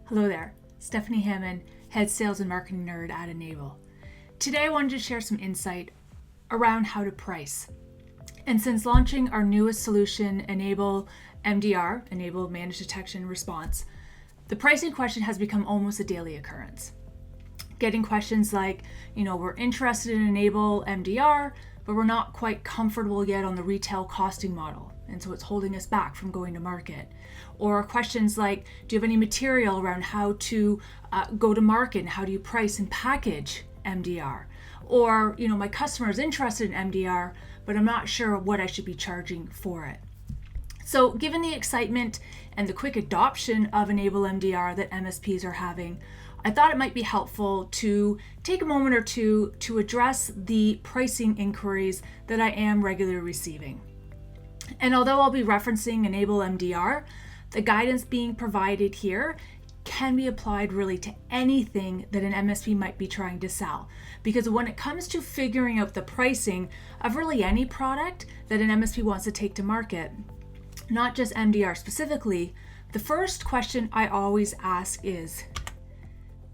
Hello there, Stefanie Hammond, Head Sales and Marketing Nerd at Enable. Today I wanted to share some insight around how to price. And since launching our newest solution, Enable MDR, Enable Managed Detection and Response, the pricing question has become almost a daily occurrence. Getting questions like, we're interested in Enable MDR, but we're not quite comfortable yet on the retail costing model, and so it's holding us back from going to market. Or questions like, do you have any material around how to go to market and how do you price and package MDR? Or, my customer is interested in MDR, but I'm not sure what I should be charging for it. So given the excitement and the quick adoption of Enable MDR that MSPs are having, I thought it might be helpful to take a moment or two to address the pricing inquiries that I am regularly receiving. And although I'll be referencing Enable MDR, the guidance being provided here can be applied really to anything that an MSP might be trying to sell. Because when it comes to figuring out the pricing of really any product that an MSP wants to take to market, not just MDR specifically, the first question I always ask is,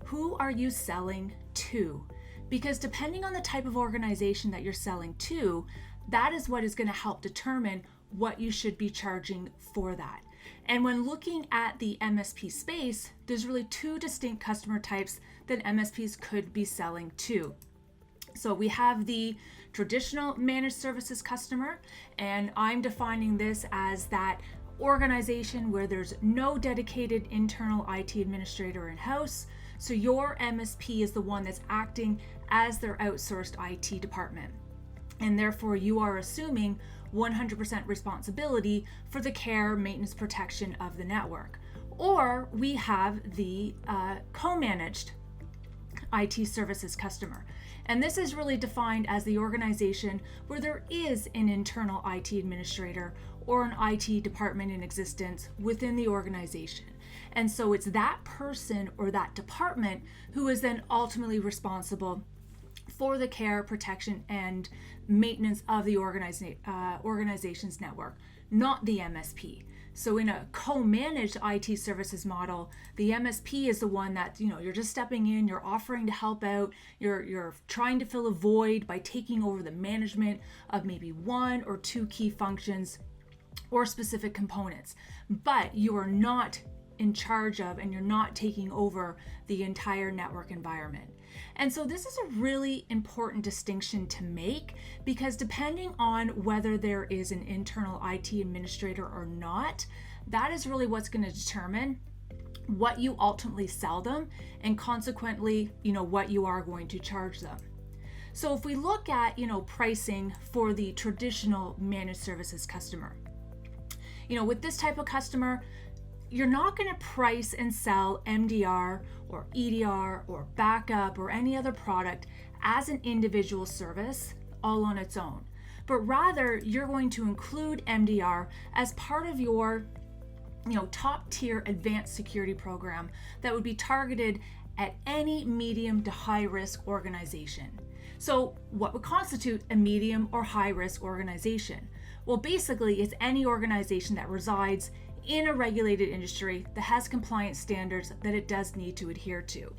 who are you selling to? Because depending on the type of organization that you're selling to, that is what is going to help determine what you should be charging for that. And when looking at the MSP space, there's really two distinct customer types that MSPs could be selling to. So we have the traditional managed services customer, and I'm defining this as that organization where there's no dedicated internal IT administrator in-house. So your MSP is the one that's acting as their outsourced IT department. And therefore you are assuming 100% responsibility for the care, maintenance, protection of the network. Or we have the co-managed IT services customer. And this is really defined as the organization where there is an internal IT administrator or an IT department in existence within the organization. And so it's that person or that department who is then ultimately responsible for the care, protection, and maintenance of the organization's network, not the MSP. So in a co-managed IT services model, the MSP is the one that, you're just stepping in, you're offering to help out, you're trying to fill a void by taking over the management of maybe one or two key functions or specific components. But you are not in charge of, and you're not taking over the entire network environment. And so this is a really important distinction to make, because depending on whether there is an internal IT administrator or not, that is really what's going to determine what you ultimately sell them, and consequently, what you are going to charge them. So if we look at, pricing for the traditional managed services customer, with this type of customer, you're not going to price and sell MDR or EDR or backup or any other product as an individual service all on its own, but rather you're going to include MDR as part of your top tier advanced security program that would be targeted at any medium to high risk organization. So what would constitute a medium or high risk organization? Well, basically it's any organization that resides in a regulated industry that has compliance standards that it does need to adhere to.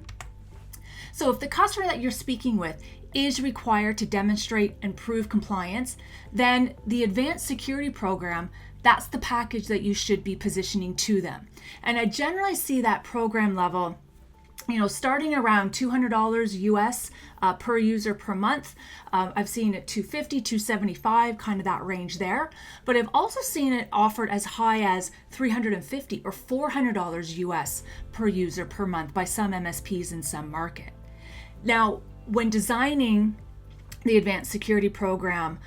So if the customer that you're speaking with is required to demonstrate and prove compliance, then the advanced security program, that's the package that you should be positioning to them. And I generally see that program level starting around $200 US per user per month. I've seen it $250, $275, kind of that range there. But I've also seen it offered as high as $350 or $400 US per user per month by some MSPs in some market. Now, when designing the advanced security program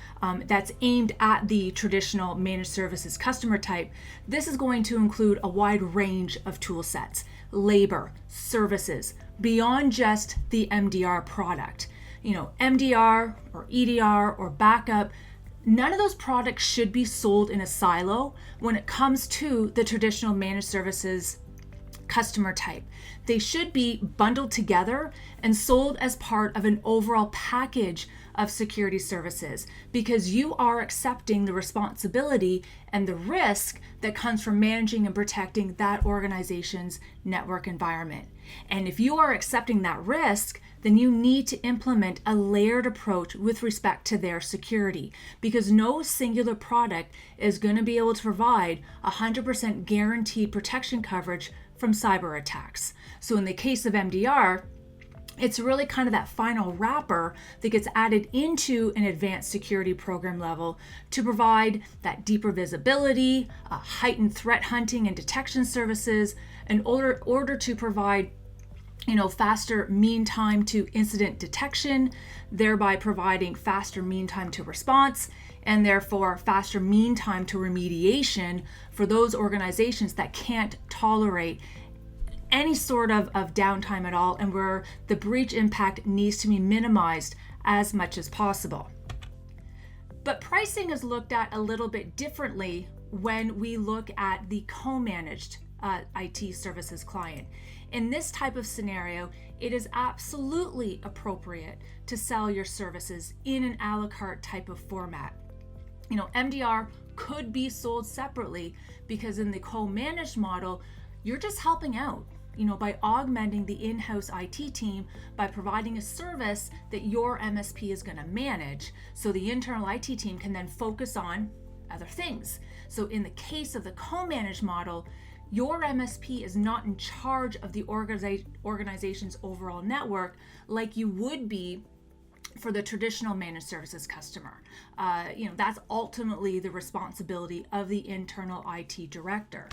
that's aimed at the traditional managed services customer type, this is going to include a wide range of tool sets, labor, services, beyond just the MDR product. MDR or EDR or backup, none of those products should be sold in a silo when it comes to the traditional managed services customer type. They should be bundled together and sold as part of an overall package of security services, because you are accepting the responsibility and the risk that comes from managing and protecting that organization's network environment. And if you are accepting that risk, then you need to implement a layered approach with respect to their security, because no singular product is going to be able to provide 100% guaranteed protection coverage from cyber attacks. So in the case of MDR, it's really kind of that final wrapper that gets added into an advanced security program level to provide that deeper visibility, heightened threat hunting and detection services, in order to provide faster mean time to incident detection, thereby providing faster mean time to response, and therefore faster mean time to remediation for those organizations that can't tolerate any sort of downtime at all, and where the breach impact needs to be minimized as much as possible. But pricing is looked at a little bit differently when we look at the co-managed IT services client. In this type of scenario, it is absolutely appropriate to sell your services in an a la carte type of format. MDR could be sold separately, because in the co-managed model, you're just helping out, by augmenting the in-house IT team by providing a service that your MSP is going to manage, so the internal IT team can then focus on other things. So in the case of the co-managed model, your MSP is not in charge of the organization's overall network like you would be for the traditional managed services customer. That's ultimately the responsibility of the internal IT director.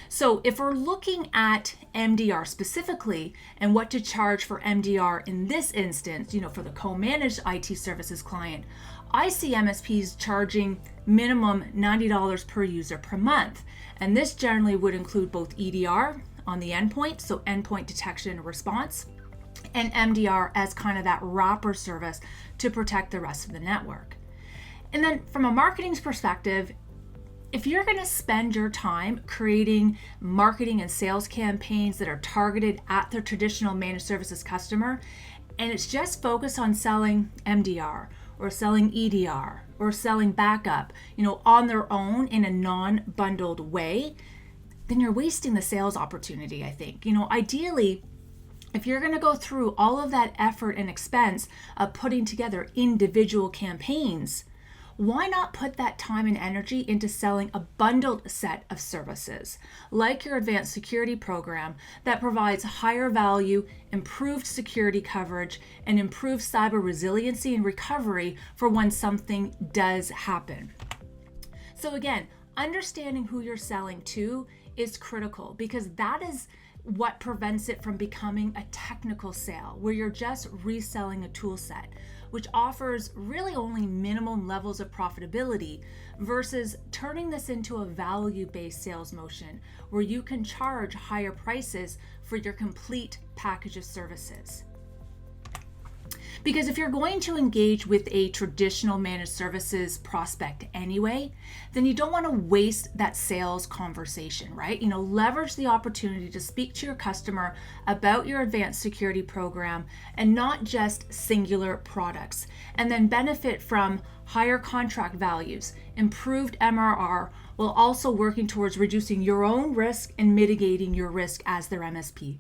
So if we're looking at MDR specifically and what to charge for MDR in this instance, for the co-managed IT services client, I see MSPs charging minimum $90 per user per month. And this generally would include both EDR on the endpoint, so endpoint detection and response, and MDR as kind of that wrapper service to protect the rest of the network. And then from a marketing perspective, if you're going to spend your time creating marketing and sales campaigns that are targeted at the traditional managed services customer, and it's just focused on selling MDR or selling EDR or selling backup, on their own in a non-bundled way, then you're wasting the sales opportunity, I think. Ideally, if you're going to go through all of that effort and expense of putting together individual campaigns, why not put that time and energy into selling a bundled set of services, like your advanced security program that provides higher value, improved security coverage, and improved cyber resiliency and recovery for when something does happen. So again, understanding who you're selling to is critical, because that is what prevents it from becoming a technical sale where you're just reselling a tool set, which offers really only minimum levels of profitability, versus turning this into a value-based sales motion where you can charge higher prices for your complete package of services. Because if you're going to engage with a traditional managed services prospect anyway, then you don't want to waste that sales conversation, right? Leverage the opportunity to speak to your customer about your advanced security program and not just singular products, and then benefit from higher contract values, improved MRR, while also working towards reducing your own risk and mitigating your risk as their MSP.